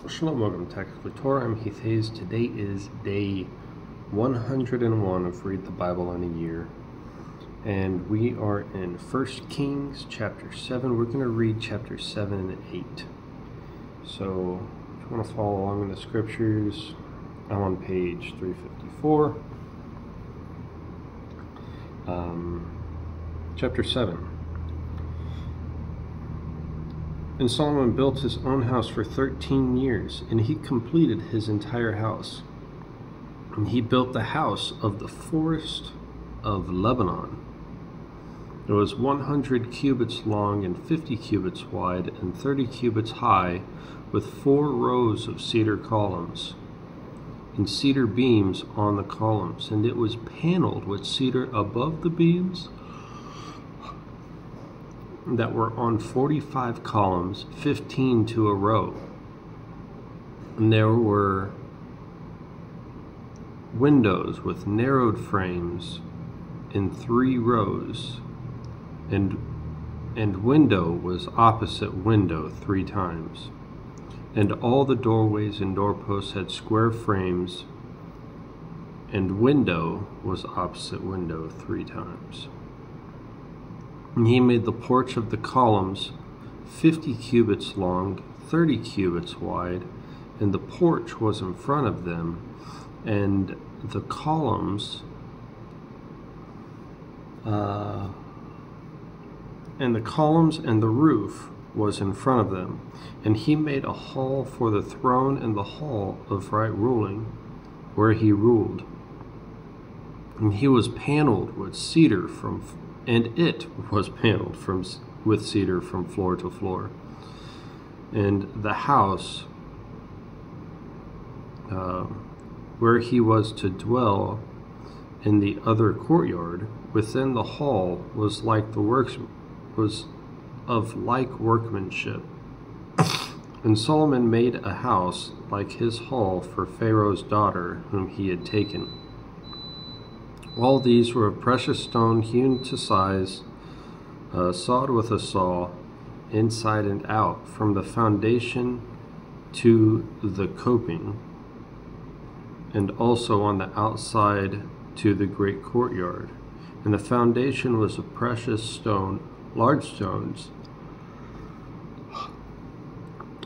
Shalom, welcome to Tactical Torah. I'm Heath Hayes. Today is day 101 of Read the Bible in a Year. And we are in 1 Kings chapter 7. We're going to read chapter 7 and 8. So if you want to follow along in the scriptures, I'm on page 354. Chapter 7. And Solomon built his own house for 13 years, and he completed his entire house. And he built the house of the forest of Lebanon. It was 100 cubits long and 50 cubits wide and 30 cubits high, with 4 rows of cedar columns and cedar beams on the columns. And it was paneled with cedar above the beams that were on 45 columns, 15 to a row. And there were windows with narrowed frames in 3 rows, and window was opposite window 3 times. And all the doorways and doorposts had square frames, and window was opposite window 3 times. And he made the porch of the columns 50 cubits long, 30 cubits wide, and the porch was in front of them, and the columns and the roof was in front of them. And he made a hall for the throne and the hall of right ruling, where he ruled. And he was paneled with cedar with cedar from floor to floor. And the house where he was to dwell in the other courtyard within the hall was of like workmanship. And Solomon made a house like his hall for Pharaoh's daughter, whom he had taken. All these were of precious stone, hewn to size, sawed with a saw, inside and out, from the foundation to the coping, and also on the outside to the great courtyard. And the foundation was of precious stone, large stones,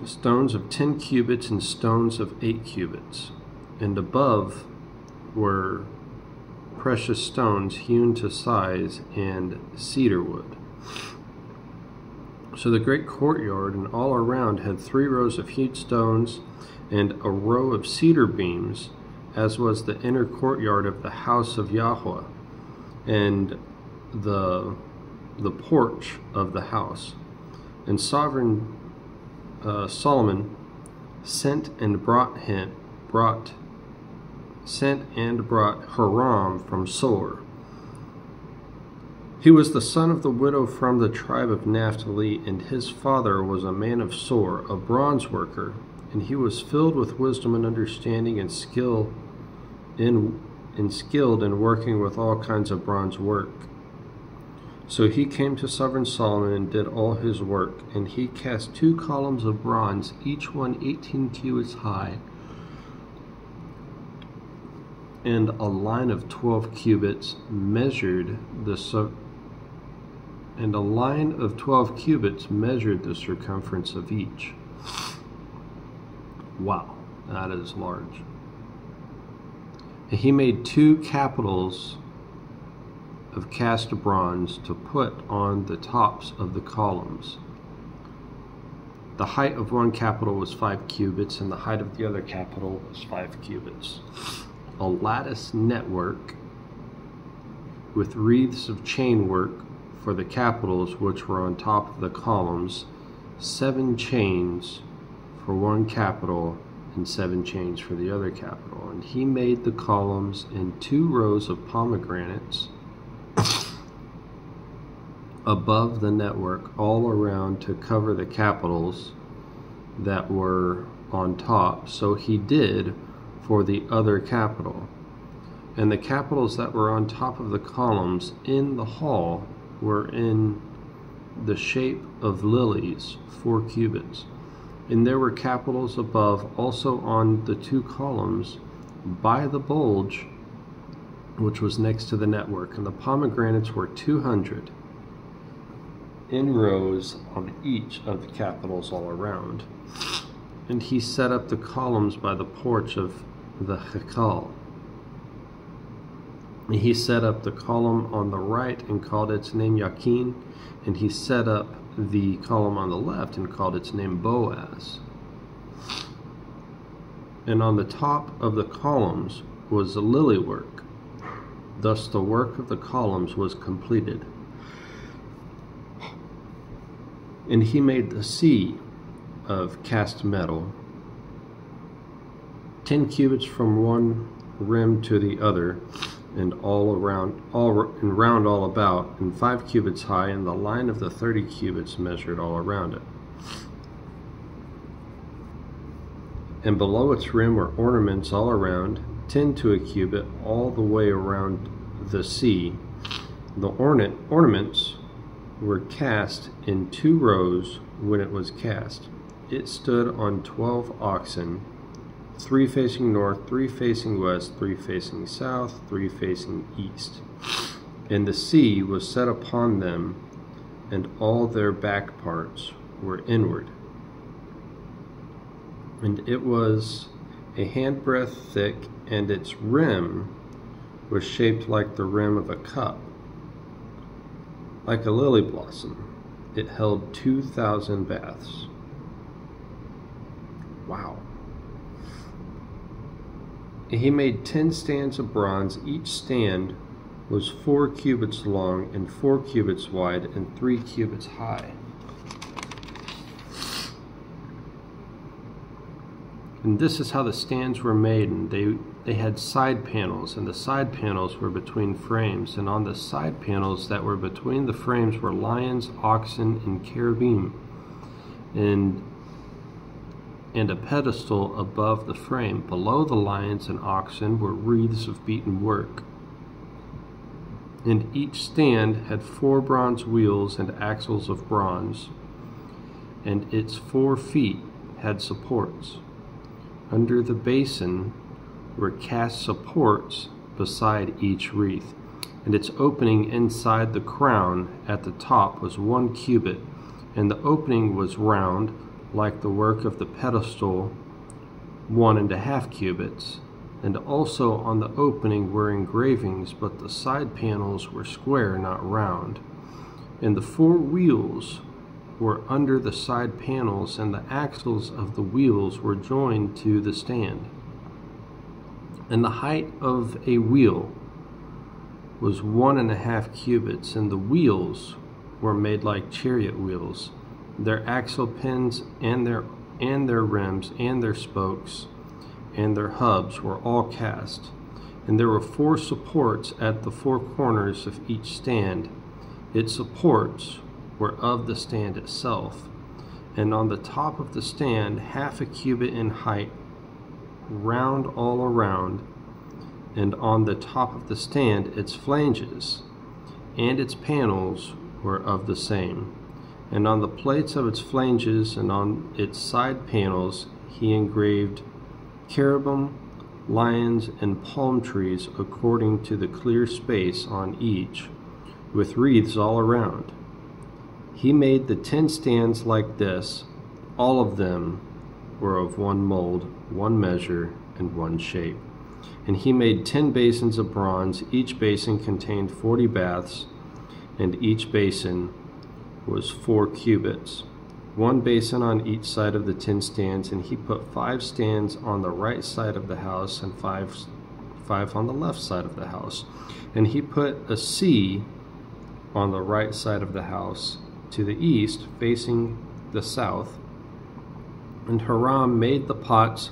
stones of 10 cubits and stones of 8 cubits. And above were precious stones hewn to size and cedar wood. So the great courtyard and all around had 3 rows of hewed stones and a row of cedar beams, as was the inner courtyard of the house of Yahweh, and the porch of the house. And sovereign Solomon sent and brought Hiram from Soar. He was the son of the widow from the tribe of Naphtali, and his father was a man of Soar, a bronze worker, and he was filled with wisdom and understanding and skilled in working with all kinds of bronze work. So he came to sovereign Solomon and did all his work, and he cast 2 columns of bronze, each one 18 cubits high, and a line of 12 cubits measured the circumference of each. Wow, that is large. And he made 2 capitals of cast bronze to put on the tops of the columns. The height of one capital was 5 cubits, and the height of the other capital was 5 cubits. A lattice network with wreaths of chain work for the capitals which were on top of the columns, 7 chains for one capital and 7 chains for the other capital. And he made the columns in 2 rows of pomegranates above the network all around to cover the capitals that were on top. So he did for the other capital. And the capitals that were on top of the columns in the hall were in the shape of lilies, 4 cubits. And there were capitals above also on the 2 columns by the bulge, which was next to the network. And the pomegranates were 200 in rows on each of the capitals all around. And he set up the columns by the porch of the Hekal. And he set up the column on the right and called its name Yakin, and he set up the column on the left and called its name Boaz. And on the top of the columns was the lily work. Thus the work of the columns was completed. And he made the sea of cast metal, 10 cubits from one rim to the other, and round all about, and 5 cubits high, and the line of the 30 cubits measured all around it. And below its rim were ornaments all around, 10 to a cubit, all the way around the sea. The ornaments were cast in 2 rows when it was cast. It stood on 12 oxen, 3 facing north, 3 facing west, 3 facing south, 3 facing east. And the sea was set upon them, and all their back parts were inward. And it was a handbreadth thick, and its rim was shaped like the rim of a cup, like a lily blossom. It held 2,000 baths. Wow. He made 10 stands of bronze. Each stand was 4 cubits long and 4 cubits wide and 3 cubits high. And this is how the stands were made. And they had side panels, and the side panels were between frames. And on the side panels that were between the frames were lions, oxen, and cherubim, and a pedestal above the frame. Below the lions and oxen were wreaths of beaten work. And each stand had 4 bronze wheels and axles of bronze, and its 4 feet had supports. Under the basin were cast supports beside each wreath, and its opening inside the crown at the top was 1 cubit, and the opening was round, like the work of the pedestal, 1½ cubits. And also on the opening were engravings, but the side panels were square, not round. And the 4 wheels were under the side panels, and the axles of the wheels were joined to the stand. And the height of a wheel was 1½ cubits, and the wheels were made like chariot wheels. Their axle pins and their rims and their spokes and their hubs were all cast. And there were 4 supports at the 4 corners of each stand. Its supports were of the stand itself. And on the top of the stand, 1/2 cubit in height, round all around, and on the top of the stand its flanges and its panels were of the same. And on the plates of its flanges and on its side panels he engraved cherubim, lions, and palm trees according to the clear space on each, with wreaths all around. He made the 10 stands like this. All of them were of 1 mold, 1 measure, and 1 shape. And he made 10 basins of bronze. Each basin contained 40 baths, and each basin was 4 cubits, 1 basin on each side of the 10 stands. And he put 5 stands on the right side of the house and 5 on the left side of the house. And he put a sea on the right side of the house to the east, facing the south. And Hiram made the pots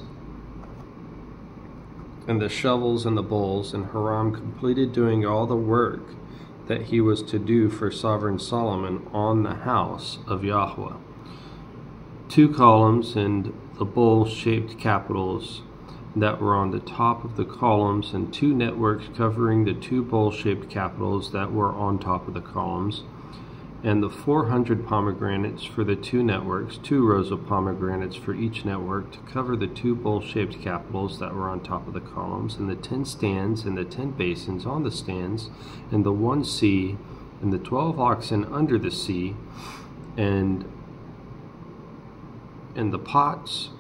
and the shovels and the bowls, and Hiram completed doing all the work that he was to do for sovereign Solomon on the house of Yahweh. 2 columns and the bowl-shaped capitals that were on the top of the columns, and 2 networks covering the 2 bowl-shaped capitals that were on top of the columns, and the 400 pomegranates for the 2 networks, 2 rows of pomegranates for each network to cover the 2 bowl-shaped capitals that were on top of the columns, and the 10 stands and the 10 basins on the stands, and the 1 sea, and the 12 oxen under the sea, and the pots,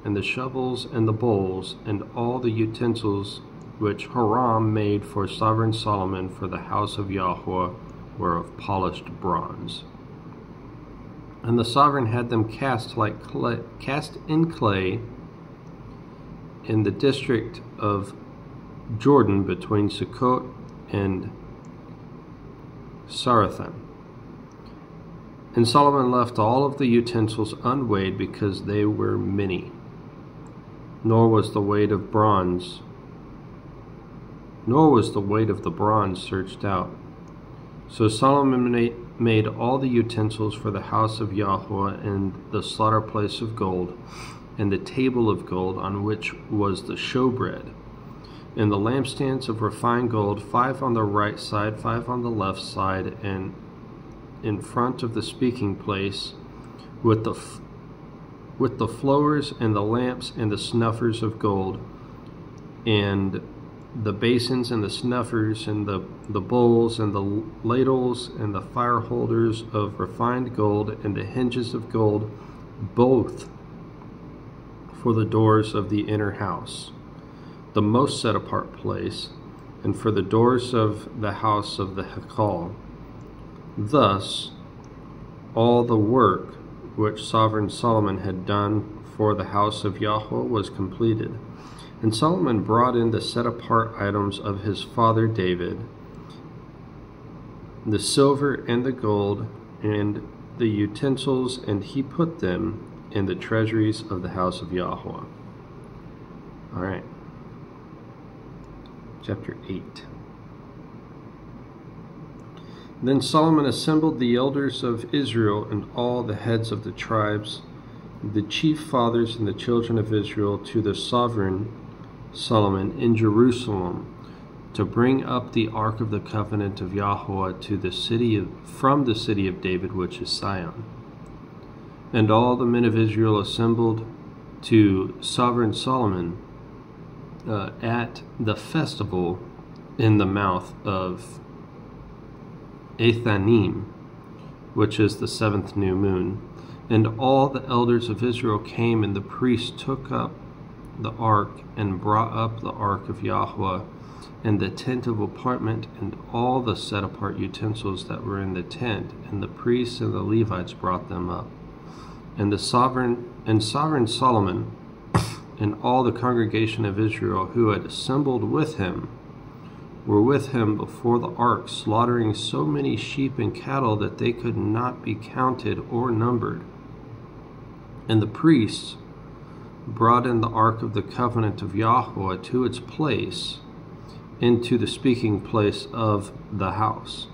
and the shovels, and the bowls, and all the utensils which Hiram made for sovereign Solomon for the house of Yahweh were of polished bronze. And the sovereign had them cast in clay in the district of Jordan between Sukkot and Sarathan. And Solomon left all of the utensils unweighed because they were many, nor was the weight of the bronze searched out. So Solomon made all the utensils for the house of Yahweh, and the slaughter place of gold, and the table of gold on which was the showbread, and the lampstands of refined gold, 5 on the right side, 5 on the left side, and in front of the speaking place, with the flowers and the lamps and the snuffers of gold, and the basins and the snuffers and the bowls and the ladles and the fire holders of refined gold, and the hinges of gold, both for the doors of the inner house, the most set apart place, and for the doors of the house of the Hekal. Thus all the work which sovereign Solomon had done for the house of Yahweh was completed. And Solomon brought in the set-apart items of his father David, the silver and the gold, and the utensils, and he put them in the treasuries of the house of Yahweh. All right. Chapter 8. Then Solomon assembled the elders of Israel and all the heads of the tribes, the chief fathers and the children of Israel, to the sovereign Solomon in Jerusalem, to bring up the ark of the covenant of Yahweh to the from the city of David, which is Sion. And all the men of Israel assembled to sovereign Solomon at the festival in the mouth of Ethanim, which is the 7th new moon. And all the elders of Israel came, and the priests took up the ark and brought up the ark of Yahweh, and the tent of appointment, and all the set apart utensils that were in the tent, and the priests and the Levites brought them up. And the sovereign Solomon and all the congregation of Israel who had assembled with him were with him before the ark, slaughtering so many sheep and cattle that they could not be counted or numbered. And the priests brought in the ark of the covenant of Yahweh to its place, into the speaking place of the house,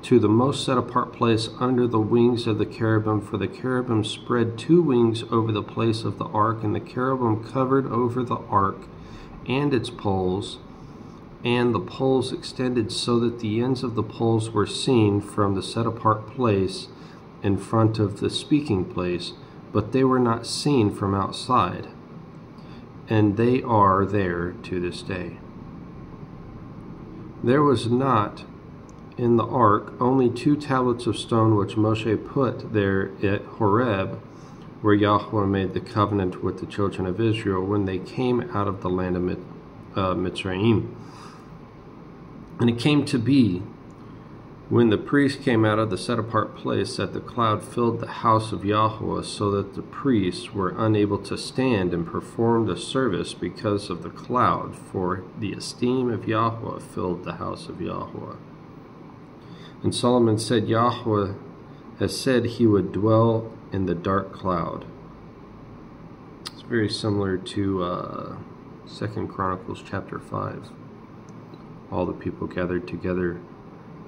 to the most set apart place under the wings of the cherubim, for the cherubim spread 2 wings over the place of the ark, and the cherubim covered over the ark and its poles, and the poles extended so that the ends of the poles were seen from the set apart place in front of the speaking place, but they were not seen from outside, and they are there to this day. There was not in the ark only 2 tablets of stone which Moshe put there at Horeb, where Yahweh made the covenant with the children of Israel when they came out of the land of Mitzrayim. And it came to be, when the priest came out of the set-apart place, that the cloud filled the house of Yahweh, so that the priests were unable to stand and perform the service because of the cloud, for the esteem of Yahweh filled the house of Yahweh. And Solomon said, Yahweh has said he would dwell in the dark cloud. It's very similar to 2 Chronicles chapter 5. All the people gathered together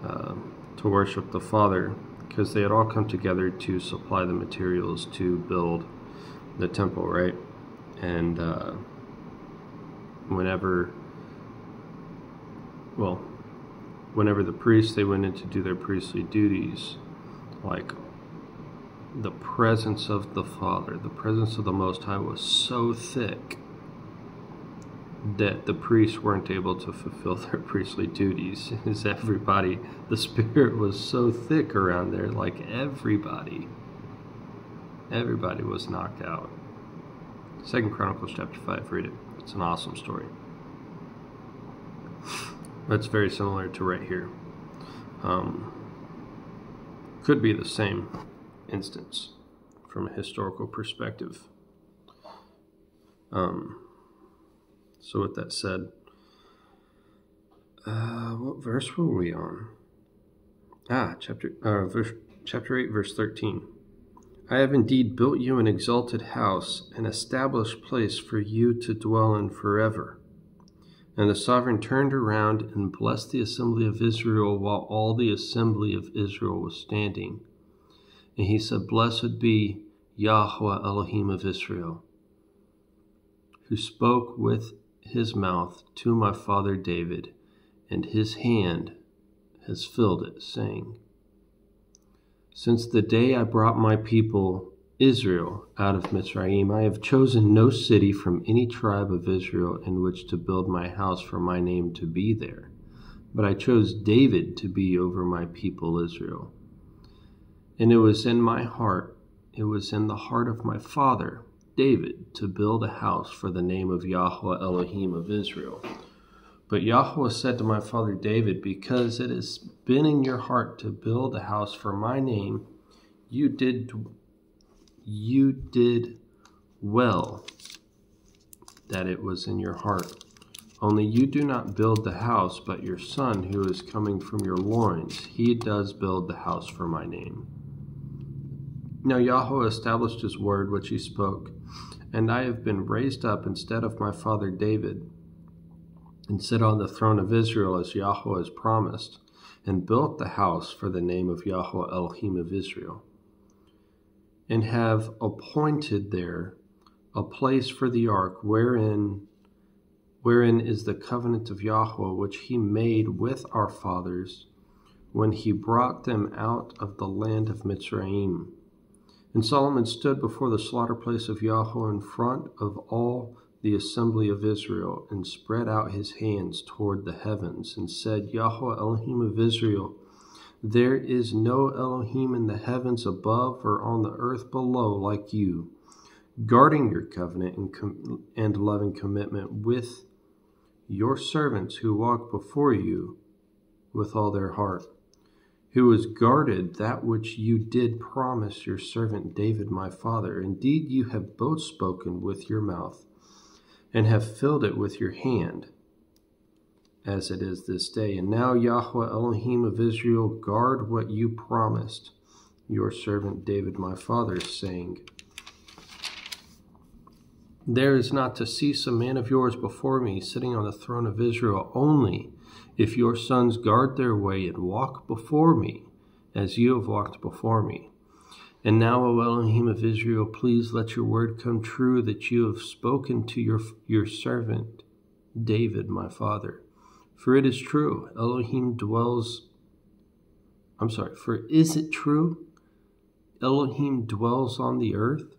to worship the Father, because they had all come together to supply the materials to build the temple, right? And whenever the priests, they went in to do their priestly duties, like the presence of the Father, the presence of the Most High was so thick that the priests weren't able to fulfill their priestly duties. As everybody, the Spirit was so thick around there, like everybody was knocked out. 2 Chronicles chapter 5, read it. It's an awesome story. That's very similar to right here. Could be the same instance from a historical perspective. So with that said, what verse were we on? Chapter 8, verse 13. I have indeed built you an exalted house, an established place for you to dwell in forever. And the sovereign turned around and blessed the assembly of Israel while all the assembly of Israel was standing. And he said, Blessed be Yahweh Elohim of Israel, who spoke with his mouth to my father David, and his hand has filled it, saying, Since the day I brought my people Israel out of Mitzrayim, I have chosen no city from any tribe of Israel in which to build my house for my name to be there. But I chose David to be over my people Israel. And it was in my heart, it was in the heart of my father David to build a house for the name of Yahweh Elohim of Israel. But Yahweh said to my father David, Because it has been in your heart to build a house for my name, you did well that it was in your heart. Only you do not build the house, but your son who is coming from your loins, he does build the house for my name. Now Yahweh established his word which he spoke, and I have been raised up instead of my father David, and sit on the throne of Israel as Yahweh has promised, and built the house for the name of Yahweh Elohim of Israel, and have appointed there a place for the ark, wherein is the covenant of Yahweh, which he made with our fathers when he brought them out of the land of Mitzrayim. And Solomon stood before the slaughter place of Yahweh in front of all the assembly of Israel, and spread out his hands toward the heavens, and said, Yahweh Elohim of Israel, there is no Elohim in the heavens above or on the earth below like you, guarding your covenant and loving commitment with your servants who walk before you with all their heart, who has guarded that which you did promise your servant David my father. Indeed, you have both spoken with your mouth, and have filled it with your hand, as it is this day. And now, Yahweh Elohim of Israel, guard what you promised your servant David my father, saying, There is not to cease a man of yours before me, sitting on the throne of Israel, only if your sons guard their way and walk before me, as you have walked before me. And now, O Elohim of Israel, please let your word come true that you have spoken to your servant David my father. For it is true, for is it true? Elohim dwells on the earth?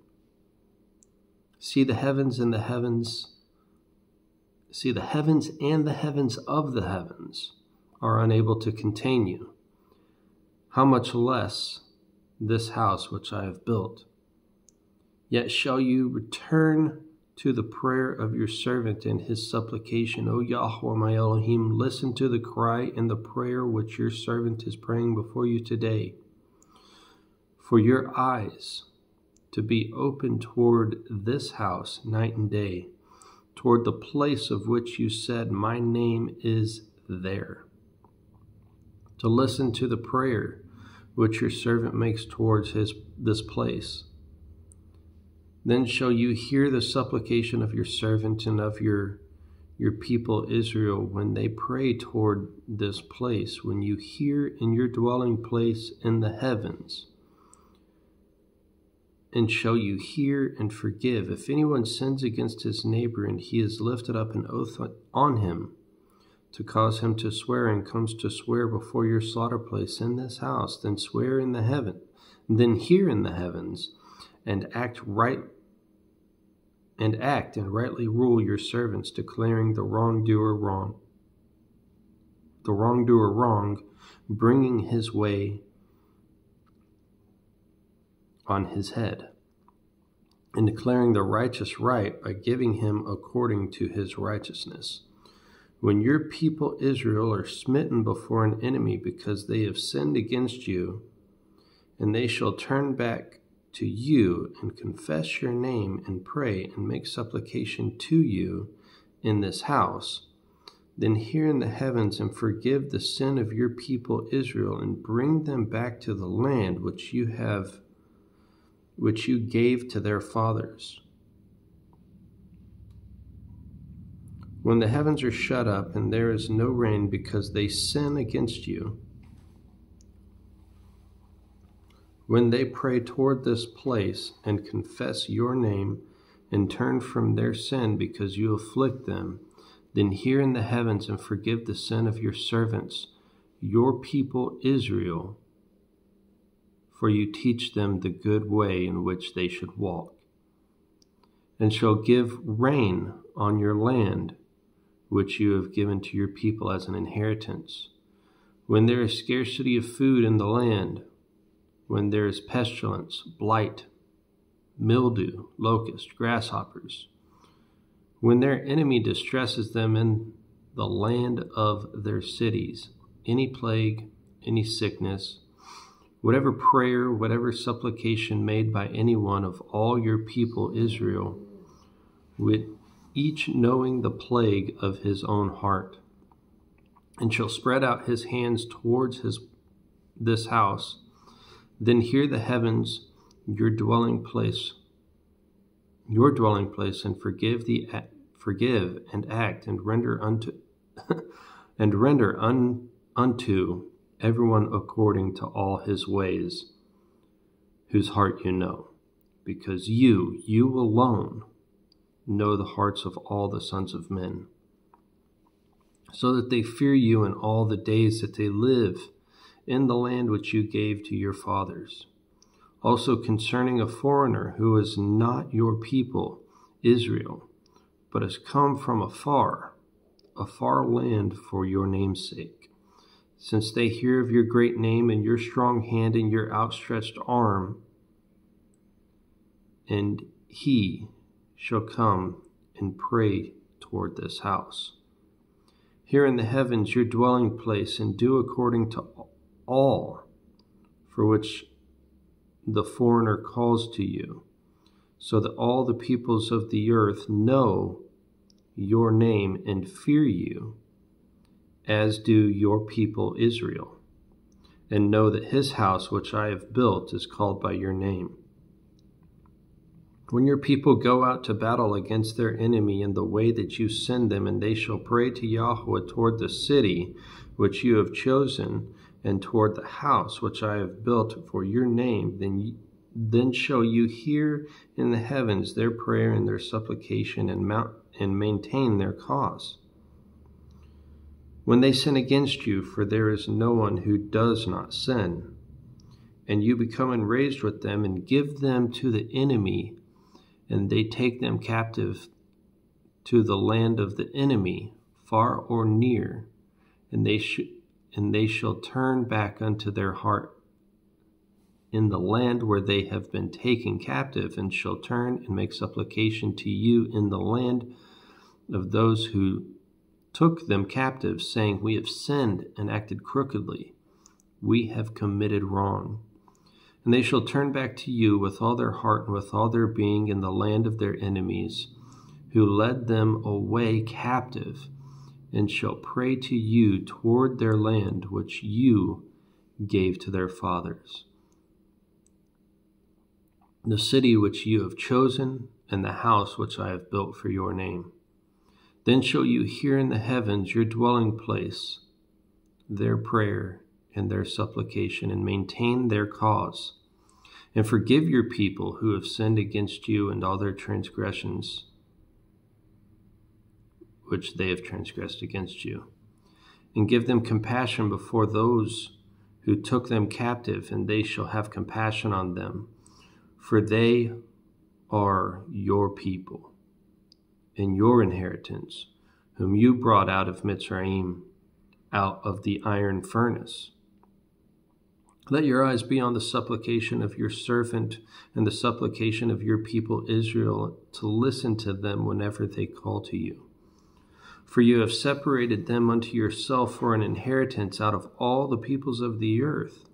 See the heavens and the heavens of the heavens are unable to contain you. How much less this house which I have built? Yet shall you return to the prayer of your servant and his supplication. O Yahweh my Elohim, listen to the cry and the prayer which your servant is praying before you today. For your eyes to be open toward this house night and day, toward the place of which you said, my name is there. To listen to the prayer which your servant makes towards this place. Then shall you hear the supplication of your servant and of your people Israel when they pray toward this place, when you hear in your dwelling place in the heavens. And shall you hear and forgive if anyone sins against his neighbor and he has lifted up an oath on him to cause him to swear, and comes to swear before your slaughter place in this house, then swear in the heaven, then hear in the heavens, and act and rightly rule your servants, declaring the wrongdoer wrong, bringing his way on his head, and declaring the righteous right by giving him according to his righteousness. When your people Israel are smitten before an enemy because they have sinned against you, and they shall turn back to you and confess your name and pray and make supplication to you in this house, then hear in the heavens and forgive the sin of your people Israel, and bring them back to the land which you gave to their fathers. When the heavens are shut up and there is no rain because they sin against you, when they pray toward this place and confess your name and turn from their sin because you afflict them, then hear in the heavens and forgive the sin of your servants, your people Israel, for you teach them the good way in which they should walk, and shall give rain on your land, which you have given to your people as an inheritance. When there is scarcity of food in the land, when there is pestilence, blight, mildew, locust, grasshoppers, when their enemy distresses them in the land of their cities, any plague, any sickness, whatever prayer, whatever supplication made by any one of all your people Israel, with each knowing the plague of his own heart, and shall spread out his hands towards this house, then hear the heavens, your dwelling place, and forgive and act and render unto everyone according to all his ways, whose heart you know, because you alone know the hearts of all the sons of men, so that they fear you in all the days that they live in the land which you gave to your fathers. Also concerning a foreigner who is not your people Israel, but has come from a far land for your name's sake, since they hear of your great name and your strong hand and your outstretched arm, and he shall come and pray toward this house. Hear in the heavens your dwelling place, and do according to all for which the foreigner calls to you, so that all the peoples of the earth know your name and fear you, as do your people Israel, and know that his house which I have built is called by your name. When your people go out to battle against their enemy in the way that you send them, and they shall pray to Yahweh toward the city which you have chosen, and toward the house which I have built for your name, then shall you hear in the heavens their prayer and their supplication, and maintain their cause. When they sin against you, for there is no one who does not sin, and you become enraged with them, and give them to the enemy, and they take them captive to the land of the enemy, far or near, and they shall turn back unto their heart in the land where they have been taken captive, and shall turn and make supplication to you in the land of those who took them captive, saying, we have sinned and acted crookedly, we have committed wrong. And they shall turn back to you with all their heart and with all their being in the land of their enemies, who led them away captive, and shall pray to you toward their land which you gave to their fathers, the city which you have chosen, and the house which I have built for your name. Then shall you hear in the heavens your dwelling place, their prayer and their supplication, and maintain their cause, and forgive your people who have sinned against you and all their transgressions which they have transgressed against you. and give them compassion before those who took them captive, and they shall have compassion on them, for they are your people and your inheritance, whom you brought out of Mitzrayim, out of the iron furnace. Let your eyes be on the supplication of your servant and the supplication of your people Israel, to listen to them whenever they call to you. For you have separated them unto yourself for an inheritance out of all the peoples of the earth,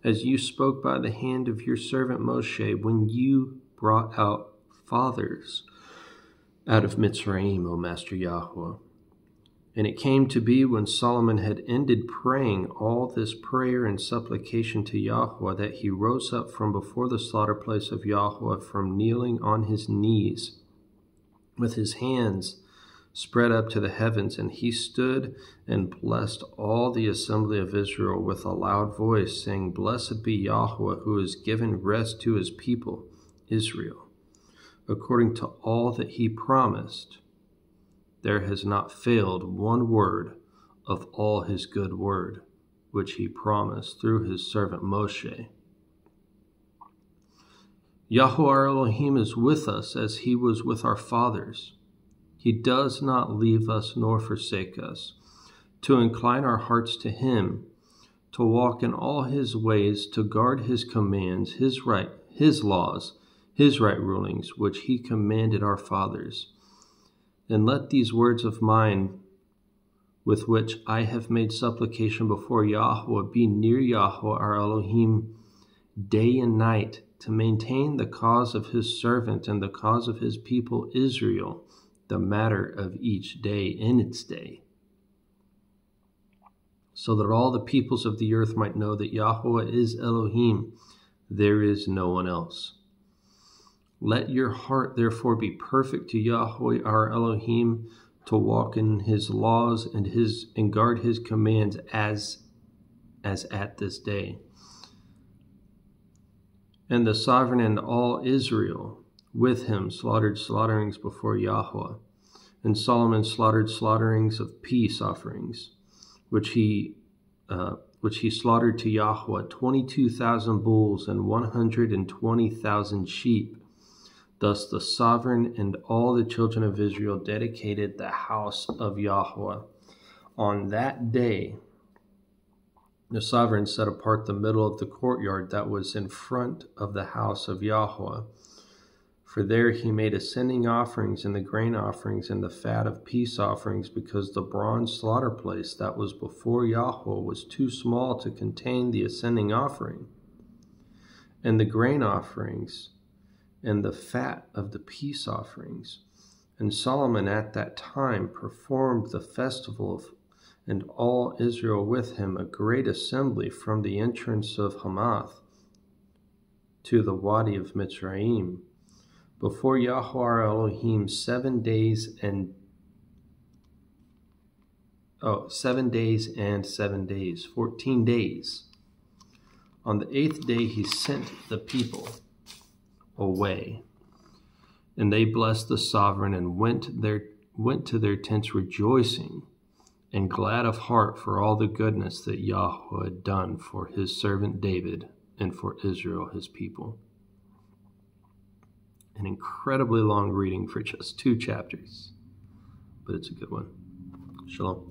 as you spoke by the hand of your servant Moshe, when you brought out fathers out of Mitzrayim, O Master Yahweh. And it came to be, when Solomon had ended praying all this prayer and supplication to Yahweh, that he rose up from before the slaughter place of Yahweh, from kneeling on his knees, with his hands spread up to the heavens, and he stood and blessed all the assembly of Israel with a loud voice, saying, Blessed be Yahweh, who has given rest to his people Israel, according to all that he promised. There has not failed one word of all his good word, which he promised through his servant Moshe. Yahweh our Elohim is with us, as he was with our fathers. He does not leave us nor forsake us, to incline our hearts to him, to walk in all his ways, to guard his commands, his laws, his right rulings, which he commanded our fathers. And let these words of mine, with which I have made supplication before Yahweh, be near Yahweh our Elohim day and night, to maintain the cause of his servant and the cause of his people Israel, the matter of each day in its day, so that all the peoples of the earth might know that Yahweh is Elohim, there is no one else. Let your heart therefore be perfect to Yahweh our Elohim, to walk in his laws and guard his commands as at this day. And the sovereign and all Israel with him slaughtered slaughterings before Yahweh. And Solomon slaughtered slaughterings of peace offerings, which he slaughtered to Yahweh, 22,000 bulls and 120,000 sheep. Thus the sovereign and all the children of Israel dedicated the house of Yahweh. On that day, the sovereign set apart the middle of the courtyard that was in front of the house of Yahweh. For there he made ascending offerings and the grain offerings and the fat of peace offerings, because the bronze slaughter place that was before Yahweh was too small to contain the ascending offering. And the grain offerings and the fat of the peace offerings. And Solomon at that time performed the festival, and all Israel with him, a great assembly from the entrance of Hamath to the Wadi of Mitzrayim, before Yahweh our Elohim 7 days and 7 days, 14 days. On the 8th day he sent the people away, and they blessed the sovereign and went to their tents rejoicing and glad of heart for all the goodness that Yahweh had done for his servant David and for Israel his people. An incredibly long reading for just 2 chapters, but it's a good one. Shalom.